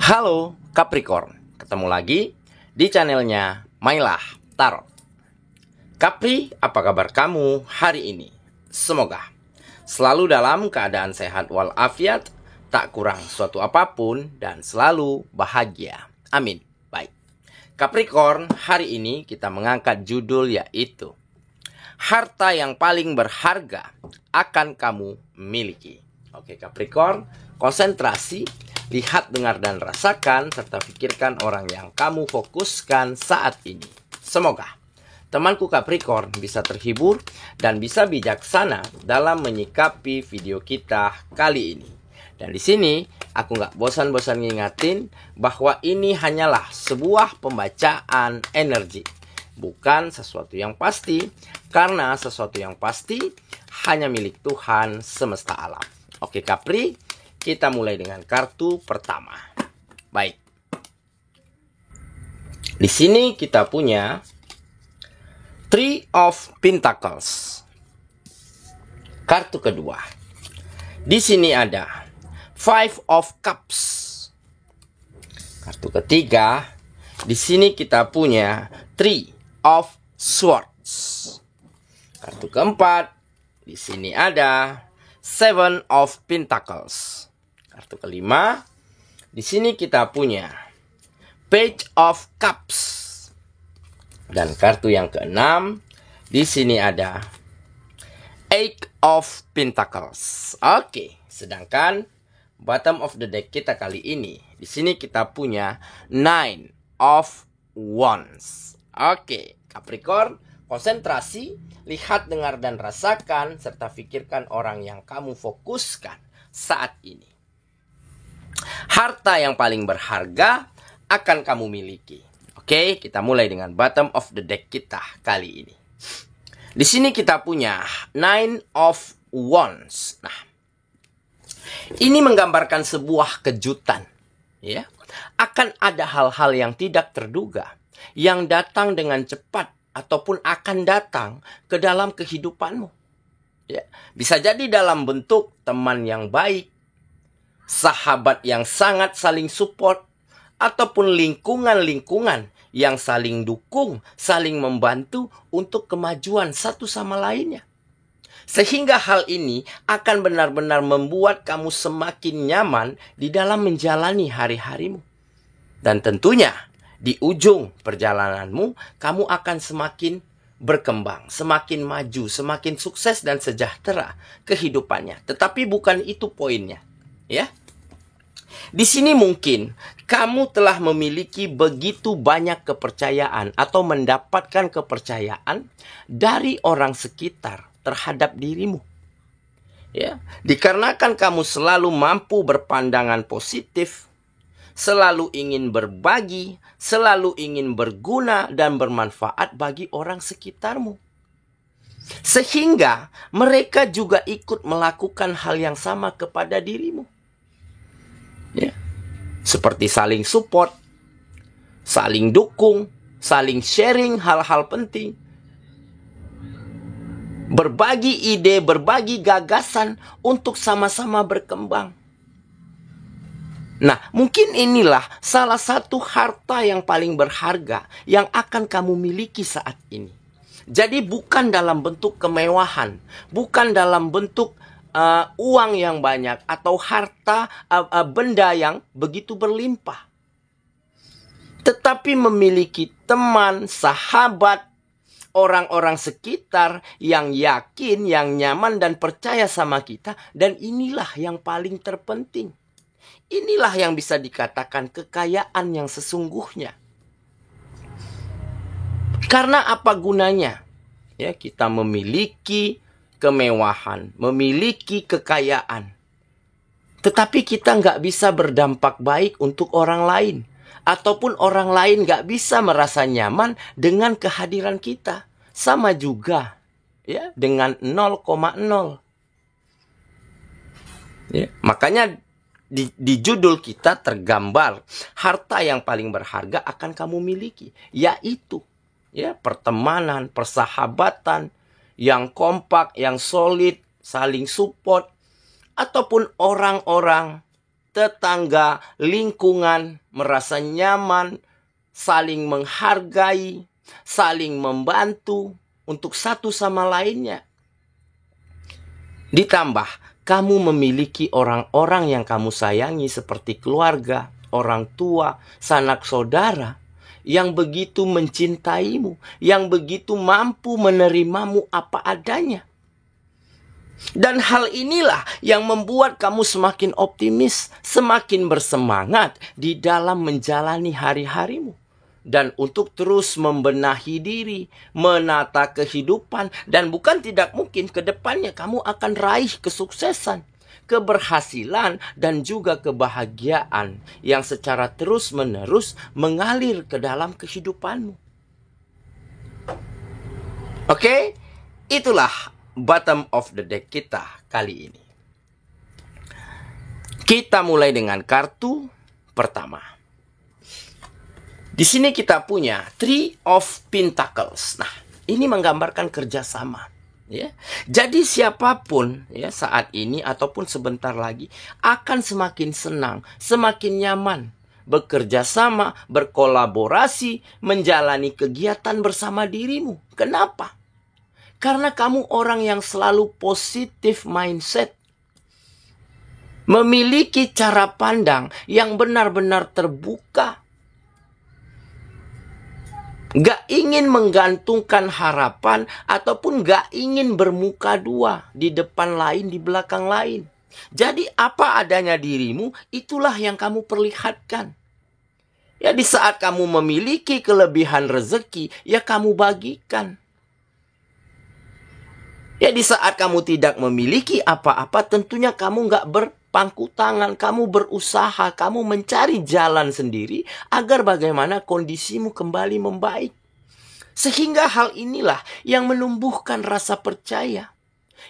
Halo Capricorn, ketemu lagi di channelnya Mailah Tarot. Capri, apa kabar kamu hari ini? Semoga selalu dalam keadaan sehat walafiat, tak kurang suatu apapun, dan selalu bahagia. Amin. Baik, Capricorn, hari ini kita mengangkat judul yaitu harta yang paling berharga akan kamu miliki. Oke Capricorn, konsentrasi, lihat, dengar, dan rasakan, serta pikirkan orang yang kamu fokuskan saat ini. Semoga temanku Capricorn bisa terhibur dan bisa bijaksana dalam menyikapi video kita kali ini. Dan di sini aku nggak bosan-bosan ngingatin bahwa ini hanyalah sebuah pembacaan energi, bukan sesuatu yang pasti, karena sesuatu yang pasti hanya milik Tuhan semesta alam. Oke Capri, kita mulai dengan kartu pertama. Baik. Di sini kita punya Three of Pentacles. Kartu kedua. Di sini ada Five of Cups. Kartu ketiga. Di sini kita punya Three of Swords. Kartu keempat. Di sini ada Seven of Pentacles. Kartu kelima, di sini kita punya Page of Cups. Dan kartu yang keenam, di sini ada Eight of Pentacles. Oke, sedangkan bottom of the deck kita kali ini, di sini kita punya Nine of Wands. Oke, Capricorn, konsentrasi, lihat, dengar, dan rasakan, serta pikirkan orang yang kamu fokuskan saat ini. Harta yang paling berharga akan kamu miliki. Oke, kita mulai dengan bottom of the deck kita kali ini. Di sini kita punya Nine of Wands. Nah, ini menggambarkan sebuah kejutan, ya. Akan ada hal-hal yang tidak terduga yang datang dengan cepat ataupun akan datang ke dalam kehidupanmu. Ya, bisa jadi dalam bentuk teman yang baik, sahabat yang sangat saling support, ataupun lingkungan-lingkungan yang saling dukung, saling membantu untuk kemajuan satu sama lainnya. Sehingga hal ini akan benar-benar membuat kamu semakin nyaman di dalam menjalani hari-harimu. Dan tentunya di ujung perjalananmu, kamu akan semakin berkembang, semakin maju, semakin sukses dan sejahtera kehidupannya. Tetapi bukan itu poinnya. Ya, di sini mungkin kamu telah memiliki begitu banyak kepercayaan atau mendapatkan kepercayaan dari orang sekitar terhadap dirimu. Ya, dikarenakan kamu selalu mampu berpandangan positif, selalu ingin berbagi, selalu ingin berguna dan bermanfaat bagi orang sekitarmu. Sehingga mereka juga ikut melakukan hal yang sama kepada dirimu. Ya. Seperti saling support, saling dukung, saling sharing hal-hal penting, berbagi ide, berbagi gagasan untuk sama-sama berkembang. Nah, mungkin inilah salah satu harta yang paling berharga yang akan kamu miliki saat ini. Jadi bukan dalam bentuk kemewahan, bukan dalam bentuk uang yang banyak atau harta benda yang begitu berlimpah. Tetapi memiliki teman, sahabat, orang-orang sekitar yang yakin, yang nyaman dan percaya sama kita. Dan inilah yang paling terpenting. Inilah yang bisa dikatakan kekayaan yang sesungguhnya. Karena apa gunanya? Ya, kita memiliki kemewahan, memiliki kekayaan, tetapi kita nggak bisa berdampak baik untuk orang lain, ataupun orang lain nggak bisa merasa nyaman dengan kehadiran kita. Sama juga ya dengan 0,0. Ya, makanya di judul kita tergambar harta yang paling berharga akan kamu miliki, yaitu ya pertemanan, persahabatan yang kompak, yang solid, saling support, ataupun orang-orang tetangga, lingkungan, merasa nyaman, saling menghargai, saling membantu untuk satu sama lainnya. Ditambah, kamu memiliki orang-orang yang kamu sayangi seperti keluarga, orang tua, sanak saudara, yang begitu mencintaimu, yang begitu mampu menerimamu apa adanya. Dan hal inilah yang membuat kamu semakin optimis, semakin bersemangat di dalam menjalani hari-harimu. Dan untuk terus membenahi diri, menata kehidupan. Dan bukan tidak mungkin ke depannya kamu akan raih kesuksesan, keberhasilan, dan juga kebahagiaan yang secara terus-menerus mengalir ke dalam kehidupanmu. Oke? Itulah bottom of the deck kita kali ini. Kita mulai dengan kartu pertama. Di sini kita punya Three of Pentacles. Nah, ini menggambarkan kerjasama. Ya. Jadi siapapun ya saat ini ataupun sebentar lagi akan semakin senang, semakin nyaman bekerja sama, berkolaborasi, menjalani kegiatan bersama dirimu. Kenapa? Karena kamu orang yang selalu positif mindset. Memiliki cara pandang yang benar-benar terbuka. Gak ingin menggantungkan harapan ataupun gak ingin bermuka dua di depan lain, di belakang lain. Jadi apa adanya dirimu, itulah yang kamu perlihatkan. Ya di saat kamu memiliki kelebihan rezeki, ya kamu bagikan. Ya di saat kamu tidak memiliki apa-apa, tentunya kamu gak berpangku tangan, kamu berusaha, kamu mencari jalan sendiri agar bagaimana kondisimu kembali membaik. Sehingga hal inilah yang menumbuhkan rasa percaya,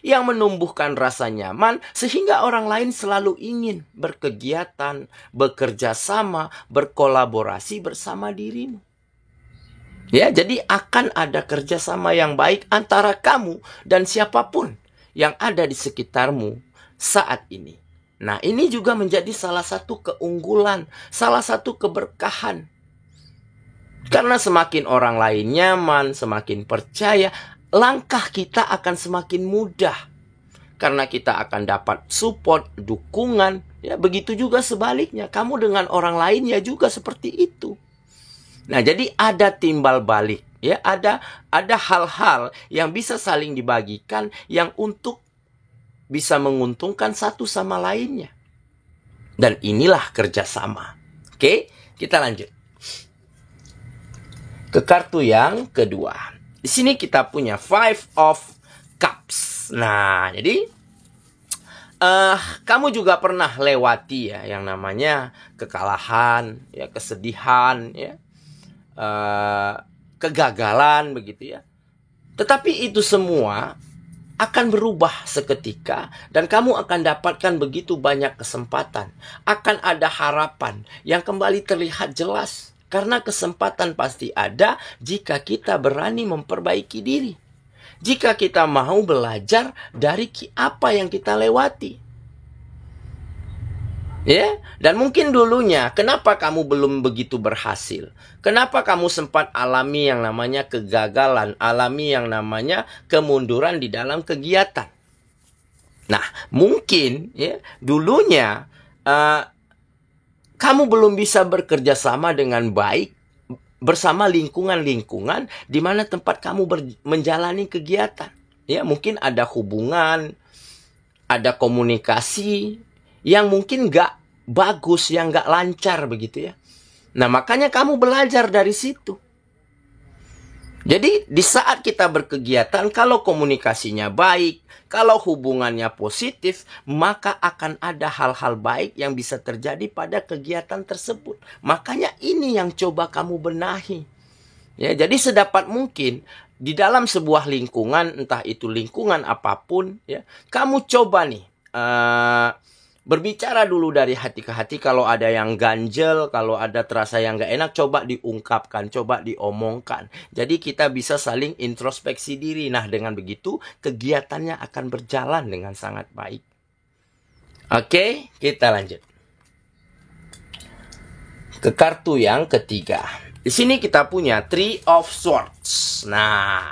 yang menumbuhkan rasa nyaman, sehingga orang lain selalu ingin berkegiatan, bekerja sama, berkolaborasi bersama dirimu. Ya, jadi akan ada kerjasama yang baik antara kamu dan siapapun yang ada di sekitarmu saat ini. Nah, ini juga menjadi salah satu keunggulan, salah satu keberkahan. Karena semakin orang lain nyaman, semakin percaya, langkah kita akan semakin mudah. Karena kita akan dapat support, dukungan. Ya, begitu juga sebaliknya. Kamu dengan orang lain ya juga seperti itu. Nah, jadi ada timbal balik, ya, ada hal-hal yang bisa saling dibagikan yang untuk bisa menguntungkan satu sama lainnya. Dan inilah kerjasama. Oke, kita lanjut ke kartu yang kedua. Di sini kita punya Five of Cups. Nah, jadi kamu juga pernah lewati ya yang namanya kekalahan, ya, kesedihan, ya. Kegagalan begitu ya. Tetapi itu semua akan berubah seketika dan kamu akan dapatkan begitu banyak kesempatan. Akan ada harapan yang kembali terlihat jelas. Karena kesempatan pasti ada jika kita berani memperbaiki diri. Jika kita mau belajar dari apa yang kita lewati. Ya, dan mungkin dulunya kenapa kamu belum begitu berhasil? Kenapa kamu sempat alami yang namanya kegagalan, alami yang namanya kemunduran di dalam kegiatan? Nah, mungkin ya dulunya kamu belum bisa bekerja sama dengan baik bersama lingkungan-lingkungan di mana tempat kamu menjalani kegiatan. Ya, mungkin ada hubungan, ada komunikasi yang mungkin gak bagus, yang gak lancar begitu ya. Nah, makanya kamu belajar dari situ. Jadi di saat kita berkegiatan, kalau komunikasinya baik, kalau hubungannya positif, maka akan ada hal-hal baik yang bisa terjadi pada kegiatan tersebut. Makanya ini yang coba kamu benahi. Ya, jadi sedapat mungkin di dalam sebuah lingkungan, entah itu lingkungan apapun, ya, kamu coba nih berbicara dulu dari hati ke hati. Kalau ada yang ganjel, kalau ada terasa yang gak enak, coba diungkapkan, coba diomongkan. Jadi kita bisa saling introspeksi diri. Nah, dengan begitu kegiatannya akan berjalan dengan sangat baik. Oke, kita lanjut. Ke kartu yang ketiga. Di sini kita punya Three of Swords. Nah,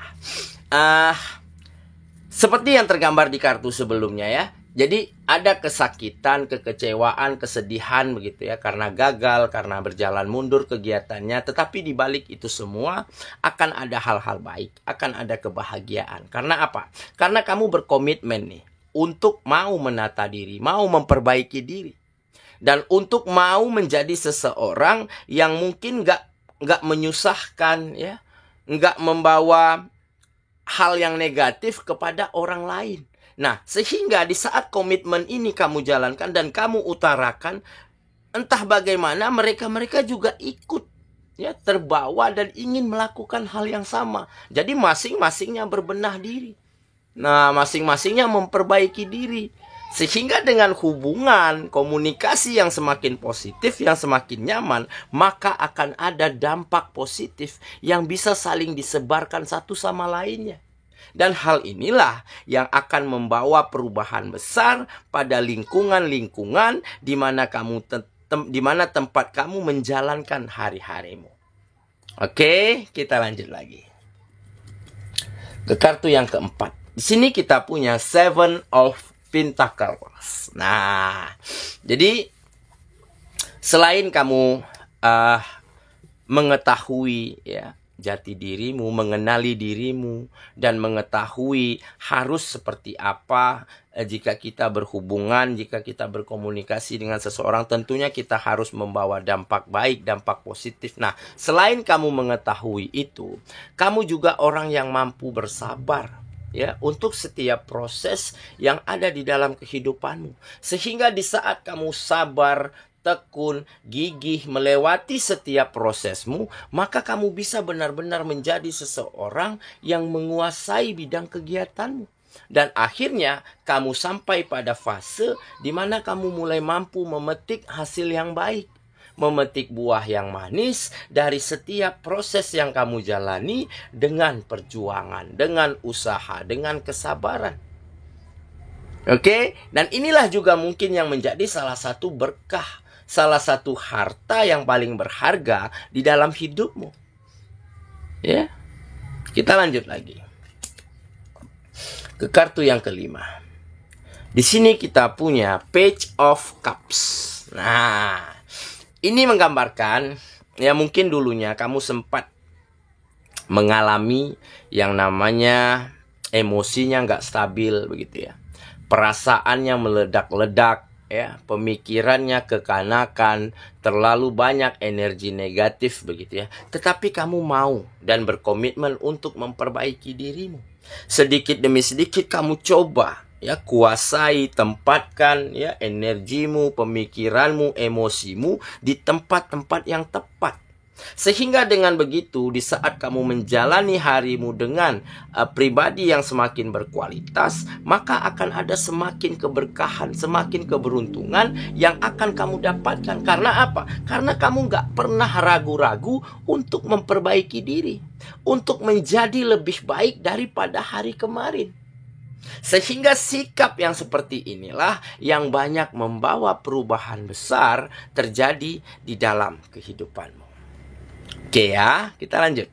seperti yang tergambar di kartu sebelumnya ya. Jadi ada kesakitan, kekecewaan, kesedihan begitu ya. Karena gagal, karena berjalan mundur kegiatannya. Tetapi di balik itu semua akan ada hal-hal baik. Akan ada kebahagiaan. Karena apa? Karena kamu berkomitmen nih. Untuk mau menata diri, mau memperbaiki diri. Dan untuk mau menjadi seseorang yang mungkin nggak menyusahkan ya. Nggak membawa hal yang negatif kepada orang lain. Nah, sehingga di saat komitmen ini kamu jalankan dan kamu utarakan, entah bagaimana mereka juga ikut ya, terbawa dan ingin melakukan hal yang sama. Jadi masing-masingnya berbenah diri. Nah, masing-masingnya memperbaiki diri. Sehingga dengan hubungan komunikasi yang semakin positif, yang semakin nyaman, maka akan ada dampak positif yang bisa saling disebarkan satu sama lainnya. Dan hal inilah yang akan membawa perubahan besar pada lingkungan-lingkungan di mana di mana tempat kamu menjalankan hari-harimu. Oke, kita lanjut lagi. Ke kartu yang keempat. Di sini kita punya Seven of Pentacles. Nah, jadi selain kamu mengetahui ya jati dirimu, mengenali dirimu, dan mengetahui harus seperti apa jika kita berhubungan, jika kita berkomunikasi dengan seseorang, tentunya kita harus membawa dampak baik, dampak positif. Nah, selain kamu mengetahui itu, kamu juga orang yang mampu bersabar ya untuk setiap proses yang ada di dalam kehidupanmu. Sehingga di saat kamu sabar, tekun, gigih melewati setiap prosesmu, maka kamu bisa benar-benar menjadi seseorang yang menguasai bidang kegiatanmu. Dan akhirnya kamu sampai pada fase di mana kamu mulai mampu memetik hasil yang baik, memetik buah yang manis dari setiap proses yang kamu jalani dengan perjuangan, dengan usaha, dengan kesabaran. Oke, dan inilah juga mungkin yang menjadi salah satu berkah, salah satu harta yang paling berharga di dalam hidupmu. Ya, kita lanjut lagi ke kartu yang kelima. Di sini kita punya Page of Cups. Nah, ini menggambarkan ya mungkin dulunya kamu sempat mengalami yang namanya emosinya nggak stabil begitu ya. Perasaannya meledak-ledak ya, pemikirannya kekanakan, terlalu banyak energi negatif begitu ya. Tetapi kamu mau dan berkomitmen untuk memperbaiki dirimu. Sedikit demi sedikit kamu coba ya, kuasai, tempatkan ya energimu, pemikiranmu, emosimu di tempat-tempat yang tepat. Sehingga dengan begitu, di saat kamu menjalani harimu dengan pribadi yang semakin berkualitas, maka akan ada semakin keberkahan, semakin keberuntungan yang akan kamu dapatkan. Karena apa? Karena kamu gak pernah ragu-ragu untuk memperbaiki diri, untuk menjadi lebih baik daripada hari kemarin. Sehingga sikap yang seperti inilah yang banyak membawa perubahan besar terjadi di dalam kehidupanmu. Oke ya, kita lanjut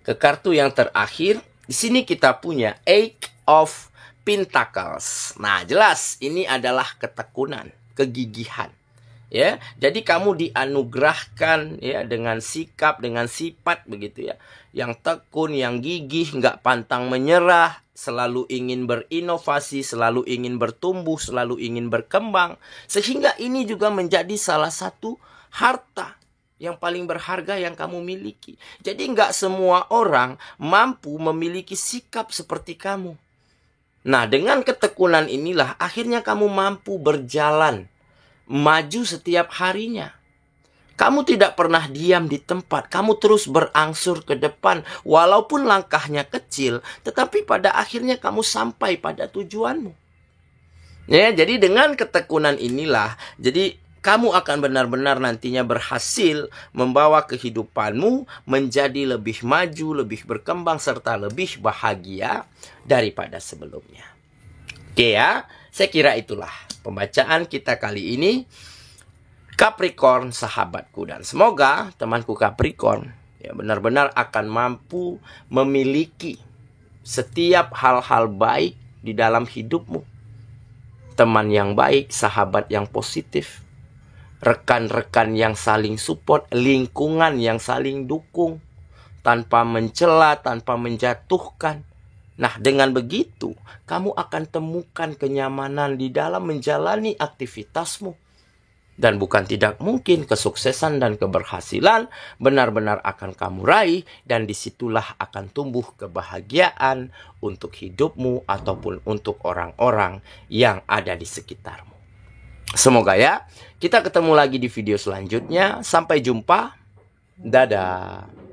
ke kartu yang terakhir. Di sini kita punya Eight of Pentacles. Nah, jelas ini adalah ketekunan, kegigihan. Ya, jadi kamu dianugerahkan ya dengan sikap, dengan sifat begitu ya, yang tekun, yang gigih, nggak pantang menyerah, selalu ingin berinovasi, selalu ingin bertumbuh, selalu ingin berkembang. Sehingga ini juga menjadi salah satu harta yang paling berharga yang kamu miliki. Jadi nggak semua orang mampu memiliki sikap seperti kamu. Nah, dengan ketekunan inilah akhirnya kamu mampu berjalan, maju setiap harinya. Kamu tidak pernah diam di tempat. Kamu terus berangsur ke depan. Walaupun langkahnya kecil, tetapi pada akhirnya kamu sampai pada tujuanmu. Ya, jadi dengan ketekunan inilah, jadi kamu akan benar-benar nantinya berhasil membawa kehidupanmu menjadi lebih maju, lebih berkembang, serta lebih bahagia daripada sebelumnya. Oke ya, saya kira itulah pembacaan kita kali ini. Capricorn, sahabatku, dan semoga temanku Capricorn ya benar-benar akan mampu memiliki setiap hal-hal baik di dalam hidupmu. Teman yang baik, sahabat yang positif, rekan-rekan yang saling support, lingkungan yang saling dukung, tanpa mencela, tanpa menjatuhkan. Nah, dengan begitu, kamu akan temukan kenyamanan di dalam menjalani aktivitasmu. Dan bukan tidak mungkin kesuksesan dan keberhasilan benar-benar akan kamu raih. Dan disitulah akan tumbuh kebahagiaan untuk hidupmu ataupun untuk orang-orang yang ada di sekitarmu. Semoga ya, kita ketemu lagi di video selanjutnya. Sampai jumpa. Dadah.